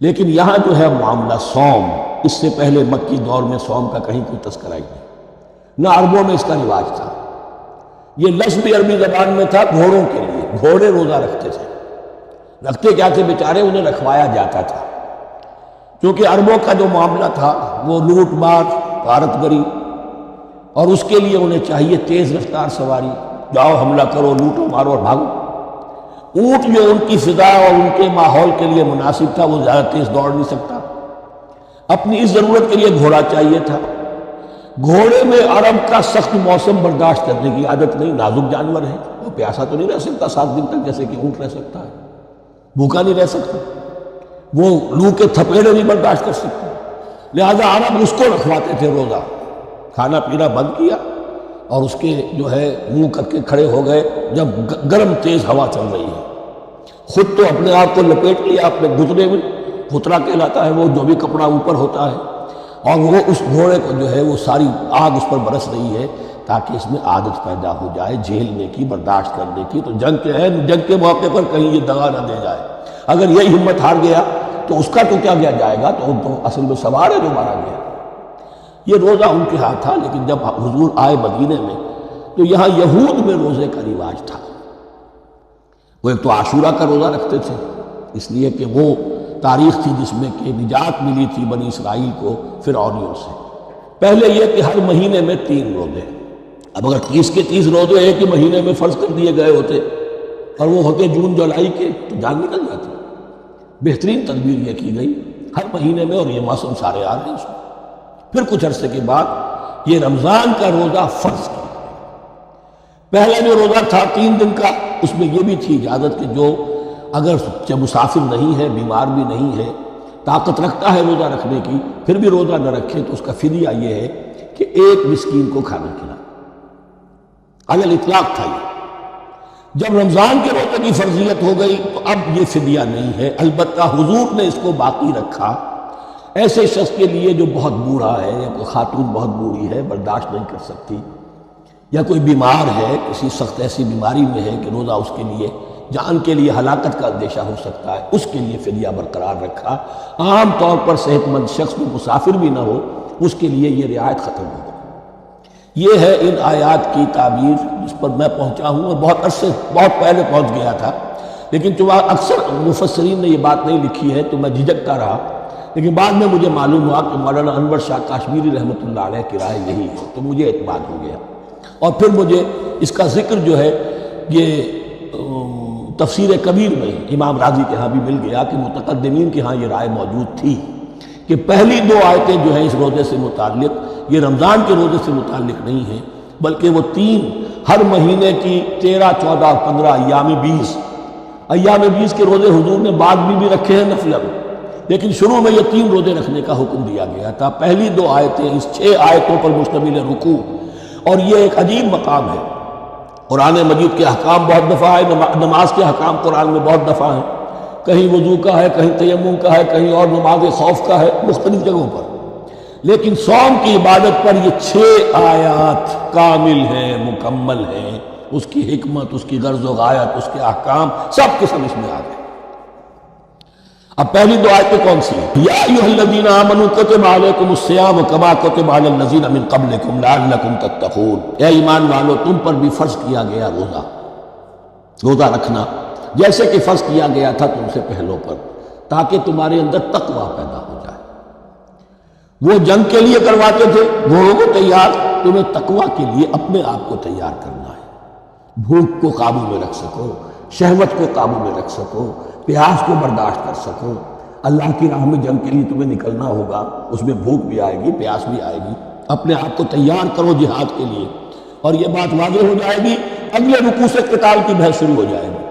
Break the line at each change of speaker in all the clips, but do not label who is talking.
لیکن یہاں جو ہے معاملہ صوم، اس سے پہلے مکی دور میں صوم کا کہیں کوئی تذکرہ ہی نہیں، نہ عربوں میں اس کا رواج تھا۔ یہ لفظ بھی عربی زبان میں تھا گھوڑوں کے لیے، گھوڑے روزہ رکھتے تھے، رکھتے کیا تھے بیچارے، انہیں رکھوایا جاتا تھا، کیونکہ عربوں کا جو معاملہ تھا وہ لوٹ مار، غارت گری، اور اس کے لیے انہیں چاہیے تیز رفتار سواری، جاؤ حملہ کرو، لوٹو مارو اور بھاگو۔ اونٹ جو ان کی فضا اور ان کے ماحول کے لیے مناسب تھا، وہ زیادہ تیز دوڑ نہیں سکتا، اپنی اس ضرورت کے لیے گھوڑا چاہیے تھا۔ گھوڑے میں عرب کا سخت موسم برداشت کرنے کی عادت نہیں، نازک جانور ہے، وہ پیاسا تو نہیں رہ سکتا 7 دن تک جیسے کہ اونٹ رہ سکتا ہے، بھوکا نہیں رہ سکتا، وہ لو کے تھپیڑے نہیں برداشت کر سکتا، لہذا عرب اس کو رکھواتے تھے روزہ۔ کھانا پینا بند کیا اور اس کے جو ہے منہ کر کے کھڑے ہو گئے جب گرم تیز ہوا چل رہی ہے، خود تو اپنے آپ کو لپیٹ لیا اپنے گھٹنے میں، گھترا کہلاتا ہے وہ جو بھی کپڑا اوپر ہوتا ہے، اور وہ اس گھوڑے کو جو ہے وہ ساری آگ اس پر برس رہی ہے تاکہ اس میں عادت پیدا ہو جائے جھیلنے کی، برداشت کرنے کی۔ تو جنگ کے موقع پر کہیں یہ دغا نہ دے جائے، اگر یہی ہمت ہار گیا تو اس کا تو کیا گیا جائے گا، تو اصل میں سوار ہے جو مارا گیا۔ یہ روزہ ان کے ہاتھ تھا، لیکن جب حضور آئے مدینے میں تو یہاں یہود میں روزے کا رواج تھا۔ وہ ایک تو عاشورہ کا روزہ رکھتے تھے، اس لیے کہ وہ تاریخ تھی جس میں کہ نجات ملی تھی بنی اسرائیل کو فرعونیوں سے۔ پہلے یہ کہ ہر مہینے میں 3 روزے، اب اگر 30 کے 30 روزے ایک ہی مہینے میں فرض کر دیے گئے ہوتے اور وہ ہوتے جون جولائی کے تو جان نکل جاتی۔ بہترین تدبیر یہ کی گئی ہر مہینے میں، اور یہ موسم سارے آ رہے ہیں اس میں۔ پھر کچھ عرصے کے بعد یہ رمضان کا روزہ فرض کیا۔ پہلا جو روزہ تھا 3 دن کا، اس میں یہ بھی تھی اجازت کہ جو اگر مسافر نہیں ہے، بیمار بھی نہیں ہے، طاقت رکھتا ہے روزہ رکھنے کی، پھر بھی روزہ نہ رکھے تو اس کا فدیہ یہ ہے کہ 1 مسکین کو کھانا کھلائے۔ علی الاطلاق تھا یہ۔ جب رمضان کے روزے کی فرضیت ہو گئی تو اب یہ فدیہ نہیں ہے، البتہ حضور نے اس کو باقی رکھا ایسے شخص کے لیے جو بہت بوڑھا ہے، یا کوئی خاتون بہت بوڑھی ہے برداشت نہیں کر سکتی، یا کوئی بیمار ہے، کسی سخت ایسی بیماری میں ہے کہ روزہ اس کے لیے جان کے لیے ہلاکت کا اندیشہ ہو سکتا ہے، اس کے لیے فدیہ برقرار رکھا۔ عام طور پر صحت مند شخص جو مسافر بھی نہ ہو اس کے لیے یہ رعایت ختم ہو گئی۔ یہ ہے ان آیات کی تعبیر جس پر میں پہنچا ہوں، اور بہت پہلے پہنچ گیا تھا، لیکن چونکہ اکثر مفسرین نے یہ بات نہیں لکھی ہے تو میں جھجکتا رہا، لیکن بعد میں مجھے معلوم ہوا کہ مولانا انور شاہ کاشمیری رحمۃ اللہ علیہ کی رائے یہی ہے، تو مجھے اعتماد ہو گیا، اور پھر مجھے اس کا ذکر جو ہے یہ تفسیر کبیر میں امام راضی کے ہاں بھی مل گیا کہ متقدمین کے ہاں یہ رائے موجود تھی کہ پہلی 2 آیتیں جو ہیں اس روزے سے متعلق یہ رمضان کے روزے سے متعلق نہیں ہیں، بلکہ وہ 3 ہر مہینے کی 13، 14 اور 15 ایام 20 کے روزے حضور نے بعد بھی رکھے ہیں نفل میں، لیکن شروع میں یہ 3 روزے رکھنے کا حکم دیا گیا تھا۔ پہلی 2 آیتیں اس 6 آیتوں پر مشتمل رکوع، اور یہ ایک عجیب مقام ہے۔ قرآن مجید کے احکام بہت دفعہ ہے، نماز کے احکام قرآن میں بہت دفعہ ہیں، کہیں وضو کا ہے، کہیں تیمم کا ہے، کہیں اور نماز خوف کا ہے، مختلف جگہوں پر، لیکن صوم کی عبادت پر یہ 6 آیات کامل ہیں، مکمل ہیں، اس کی حکمت، اس کی غرض و غایت، اس کے احکام سب کے سب اس میں آ گئے۔ اب پہلی 2 آیتیں کون سی ہیں؟ یا ایھا الذین آمنوا کتب علیکم الصیام کما کتب علی الذین من قبلکم لعلکم تتقون، اے ایمان والو تم پر بھی فرض کیا گیا روزہ رکھنا جیسے کہ فرض کیا گیا تھا تم سے پہلوں پر، تاکہ تمہارے اندر تقویٰ پیدا ہو جائے۔ وہ جنگ کے لیے کرواتے تھے گھوڑوں کو تیار، تمہیں تقویٰ کے لیے اپنے آپ کو تیار کرنا ہے، بھوک کو قابو میں رکھ سکو، شہوت کو قابو میں رکھ سکو، پیاس کو برداشت کر سکو۔ اللہ کی راہ میں جنگ کے لیے تمہیں نکلنا ہوگا، اس میں بھوک بھی آئے گی، پیاس بھی آئے گی، اپنے آپ کو تیار کرو جہاد کے لیے۔ اور یہ بات واضح ہو جائے گی، اگلے رکوع سے قتال کی بحث شروع ہو جائے گی۔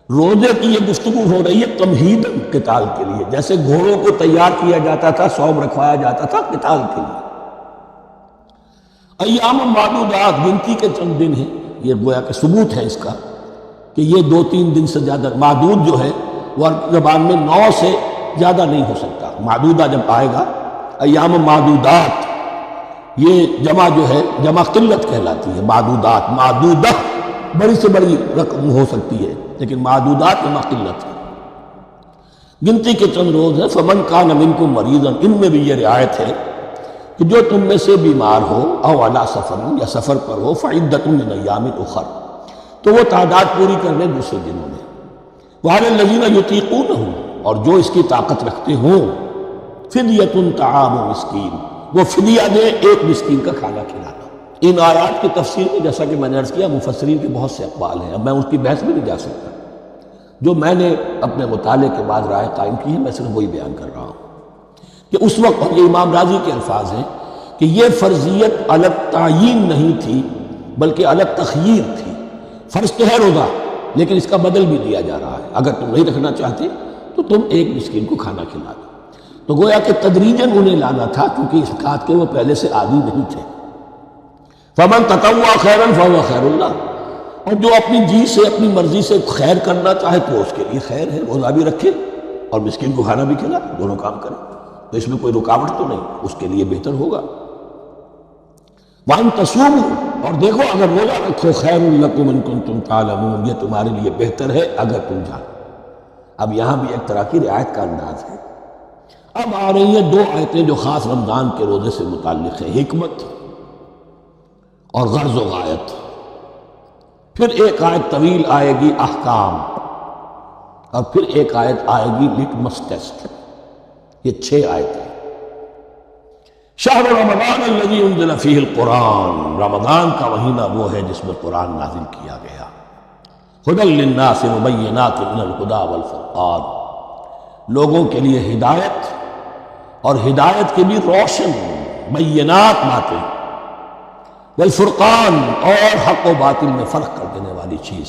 روزے کی یہ گفتگو ہو رہی ہے تمہید قتال کے لیے، جیسے گھوڑوں کو تیار کیا جاتا تھا، صوم رکھوایا جاتا تھا قتال کے لیے۔ ایام معدودات، گنتی کے چند دن ہیں، یہ گویا کہ ثبوت ہے اس کا کہ یہ 2-3 دن سے زیادہ، معدود جو ہے وہ زبان میں 9 سے زیادہ نہیں ہو سکتا۔ معدودہ جب آئے گا، ایام معدودات، یہ جمع جو ہے جمع قلت کہلاتی ہے۔ معدودات، معدودہ بڑی سے بڑی رقم ہو سکتی ہے، لیکن معدودات جمع قلت ہے۔ گنتی کے چند روز ہیں. فمن کان منکم مریضا، ان میں بھی یہ رعایت ہے کہ جو تم میں سے بیمار ہو او علی سفر، یا سفر پر ہو، فعدۃ من ایام اخر، تو وہ تعداد پوری کر لے دوسرے دنوں میں. وعلی الذین یطیقونہ، اور جو اس کی طاقت رکھتے ہوں، فدیۃ طعام مسکین، وہ فدیہ دے ایک مسکین کا کھانا کھلانا. ان آیات کی تفسیر میں جیسا کہ میں نے عرض کیا مفسرین کے بہت سے اقوال ہیں، اب میں اس کی بحث میں نہیں جا سکتا. جو میں نے اپنے مطالعے کے بعد رائے قائم کی ہے میں صرف وہی بیان کر رہا ہوں کہ اس وقت یہ امام راضی کے الفاظ ہیں کہ یہ فرضیت الگ تعیین نہیں تھی بلکہ الگ تخییر تھی. فرض تو ہے روزہ، لیکن اس کا بدل بھی دیا جا رہا ہے. اگر تم نہیں رکھنا چاہتے تو تم ایک مسکین کو کھانا کھلا دو. تو گویا کہ تدریجاً انہیں لانا تھا، کیونکہ اس بات کے وہ پہلے سے عادی نہیں تھے. فمن تطوع خیرا فهو خیر اللہ، اور جو اپنی جی سے اپنی مرضی سے خیر کرنا چاہے تو اس کے لیے خیر ہے. روزہ بھی رکھے اور مسکین کو کھانا بھی کھلا، دونوں کام کرے تو اس میں کوئی رکاوٹ تو نہیں، اس کے لیے بہتر ہوگا. وَأَن تَصُومُوا، اور دیکھو اگر روزہ رکھو، خیر لکم ان کنتم تعلمون، یہ تمہارے لیے بہتر ہے اگر تم جانو. اب یہاں بھی ایک طرح کی رعایت کا انداز ہے. اب آ رہی ہیں دو آیتیں جو خاص رمضان کے روزے سے متعلق ہیں، حکمت اور غرض و غایت. پھر ایک آیت طویل آئے گی احکام، اور پھر ایک آیت آئے گی لٹمس ٹیسٹ. یہ 6 آیتیں. شہر رمضان الذی انزل فیہ القرآن، رمضان کا مہینہ وہ ہے جس میں قرآن نازل کیا گیا. ھدی للناس مبینات من الھدی والفرقان، لوگوں کے لیے ہدایت اور ہدایت کے بھی روشن بینات باتیں، والفرقان اور حق و باطل میں فرق کر دینے والی چیز.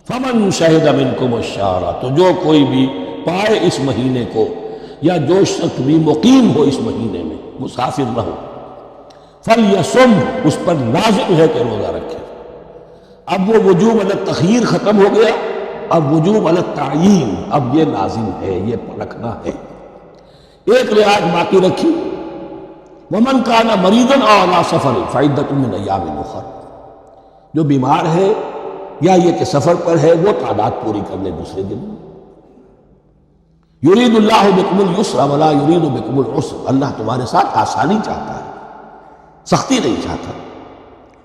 فمن شہد منکم الشہر، تو جو کوئی بھی پائے اس مہینے کو، یا جو شخص بھی مقیم ہو اس مہینے میں، مسافر نہ ہو، فلیصم، اس پر لازم ہے کہ روزہ رکھے. اب وہ وجوب علی التخییر ختم ہو گیا، اب وجوب علی التعیین، اب یہ لازم ہے، یہ رکھنا ہے. ایک رعایت باقی رکھی، ومن کان مریضا او علی سفر فعدۃ من ایام اخر، جو بیمار ہے یا یہ کہ سفر پر ہے وہ تعداد پوری کر لے دوسرے دن. یرید اللہ بکم الیسر ولا یرید بکم العسر، اللہ تمہارے ساتھ آسانی چاہتا ہے، سختی نہیں چاہتا.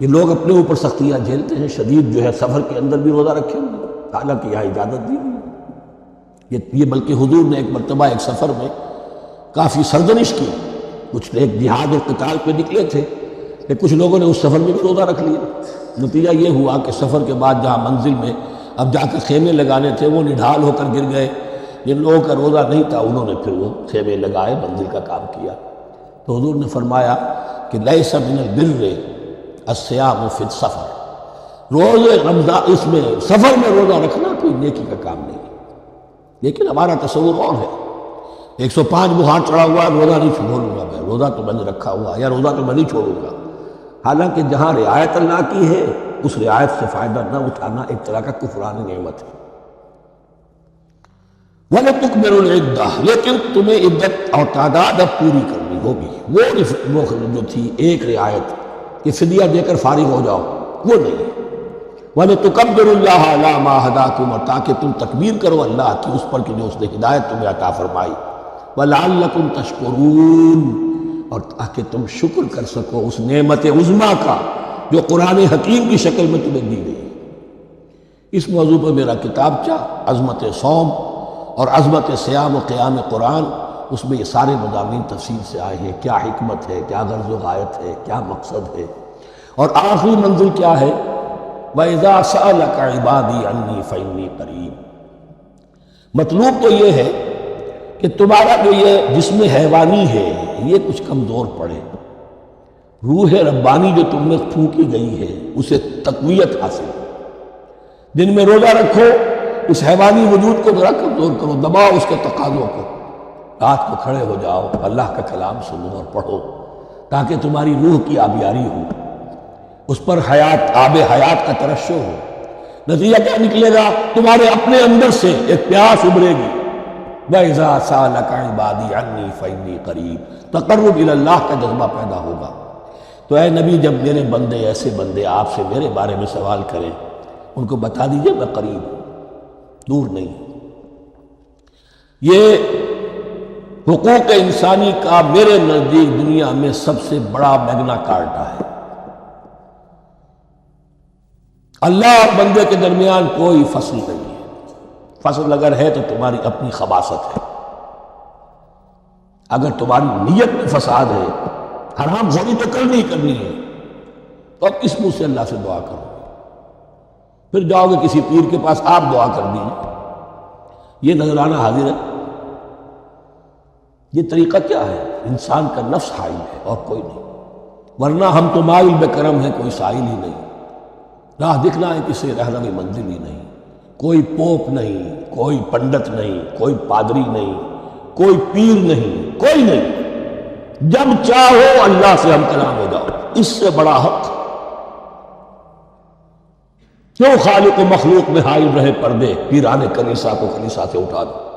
یہ لوگ اپنے اوپر سختیاں جھیلتے ہیں. شدید جو ہے سفر کے اندر بھی روزہ رکھے ہوئے، حالانکہ یہاں اجازت دی ہوئی. یہ بلکہ حضور نے ایک مرتبہ ایک سفر میں کافی سرزنش کی. کچھ ایک جہاد اور قتال پہ نکلے تھے کہ کچھ لوگوں نے اس سفر میں بھی روزہ رکھ لیا. نتیجہ یہ ہوا کہ سفر کے بعد جہاں منزل میں اب جا کر خیمے لگانے تھے وہ نڈھال ہو کر گر گئے. جن لوگوں کا روزہ نہیں تھا انہوں نے پھر وہ خیمے لگائے، منزل کا کام کیا. تو حضور نے فرمایا کہ لیس من البر الصیام فی السفر، روزے رمضان اس میں سفر میں روزہ رکھنا کوئی نیکی کا کام نہیں. لیکن ہمارا تصور اور ہے، 105 بخار چڑھا ہوا ہے، روزہ نہیں چھوڑوں گا میں، روزہ تو میں نے رکھا ہوا، یا روزہ تو میں نہیں چھوڑوں گا. حالانکہ جہاں رعایت اللہ کی ہے اس رعایت سے فائدہ نہ اٹھانا ایک طرح کا کفران نعمت ہے. وَلَتُكْمِلُوا الْعِدَّةَ، لیکن تمہیں عدت اور تعداد اب پوری کرنی ہوگی. وہ جو تھی ایک رعایت کہ فدیہ دے کر فارغ ہو جاؤ، وہ نہیں. وَلِتُكَبِّرُوا اللَّهَ عَلَىٰ مَا هَدَاكُمْ، اور تاکہ تم تکبیر کرو اللہ کی اس پر کہ جو اس نے ہدایت تمہیں عطا فرمائی. وَلَعَلَّكُمْ تَشْكُرُونَ، اور تاکہ تم شکر کر سکو اس نعمت عظمیٰ کا جو قرآن حکیم کی شکل میں تمہیں دی گئی. اس موضوع پر میرا کتابچہ عظمت صوم اور عظمت صیام و قیام قرآن، اس میں یہ سارے مضامین تفصیل سے آئے ہیں. کیا حکمت ہے، کیا غرض و غایت ہے، کیا مقصد ہے، اور آخری منزل کیا ہے. وَإِذَا سَأَلَكَ عِبَادِي عَنِّي فَإِنِّي قَرِيبٌ. مطلوب تو یہ ہے کہ تمہارا جو یہ جسم حیوانی ہے یہ کچھ کمزور پڑے، روح ربانی جو تم میں پھونکی گئی ہے اسے تقویت حاصل. دن میں روزہ رکھو، اس حیوانی وجود کو ذرا کمزور کرو، دباؤ اس کے تقاضوں کو. رات کو کھڑے ہو جاؤ، اللہ کا کلام سنو اور پڑھو تاکہ تمہاری روح کی آبیاری ہو، اس پر حیات، آب حیات کا ترشح ہو. نتیجہ کیا نکلے گا؟ تمہارے اپنے اندر سے ایک پیاس ابھرے گی. وَإِذَا سَأَلَكَ عِبَادِي عَنِّي فَإِنِّي قَرِيبٌ، تقرب الی اللہ کا جذبہ پیدا ہوگا. تو اے نبی، جب میرے بندے، ایسے بندے آپ سے میرے بارے میں سوال کریں، ان کو بتا دیجئے میں قریب ہوں، دور نہیں. یہ حقوق انسانی کا میرے نزدیک دنیا میں سب سے بڑا میگنا کارٹا ہے۔ اللہ اور بندے کے درمیان کوئی فصل نہیں ہے، فصل اگر ہے تو تمہاری اپنی خباثت ہے۔ اگر تمہاری نیت میں فساد ہے، حرام خوری تو کرنی ہے، تو اب کس منہ سے اللہ سے دعا کرو؟ پھر جاؤ گے کسی پیر کے پاس، آپ دعا کر دیجیے، یہ نذرانہ حاضر ہے؟ یہ طریقہ کیا ہے؟ انسان کا نفس حائل ہے اور کوئی نہیں، ورنہ ہم تو مائل بے کرم ہیں، کوئی سائل ہی نہیں، راہ دکھنا ہے کسی رہنمی منزل ہی نہیں، کوئی پوپ نہیں، کوئی پنڈت نہیں، کوئی پادری نہیں، کوئی پیر نہیں، کوئی نہیں، جب چاہو اللہ سے ہم کلام ہو جاؤ، اس سے بڑا حق کیوں خالق و مخلوق میں حائل رہے پردے؟ پیران کلیسا کو کلیسا سے اٹھا دو۔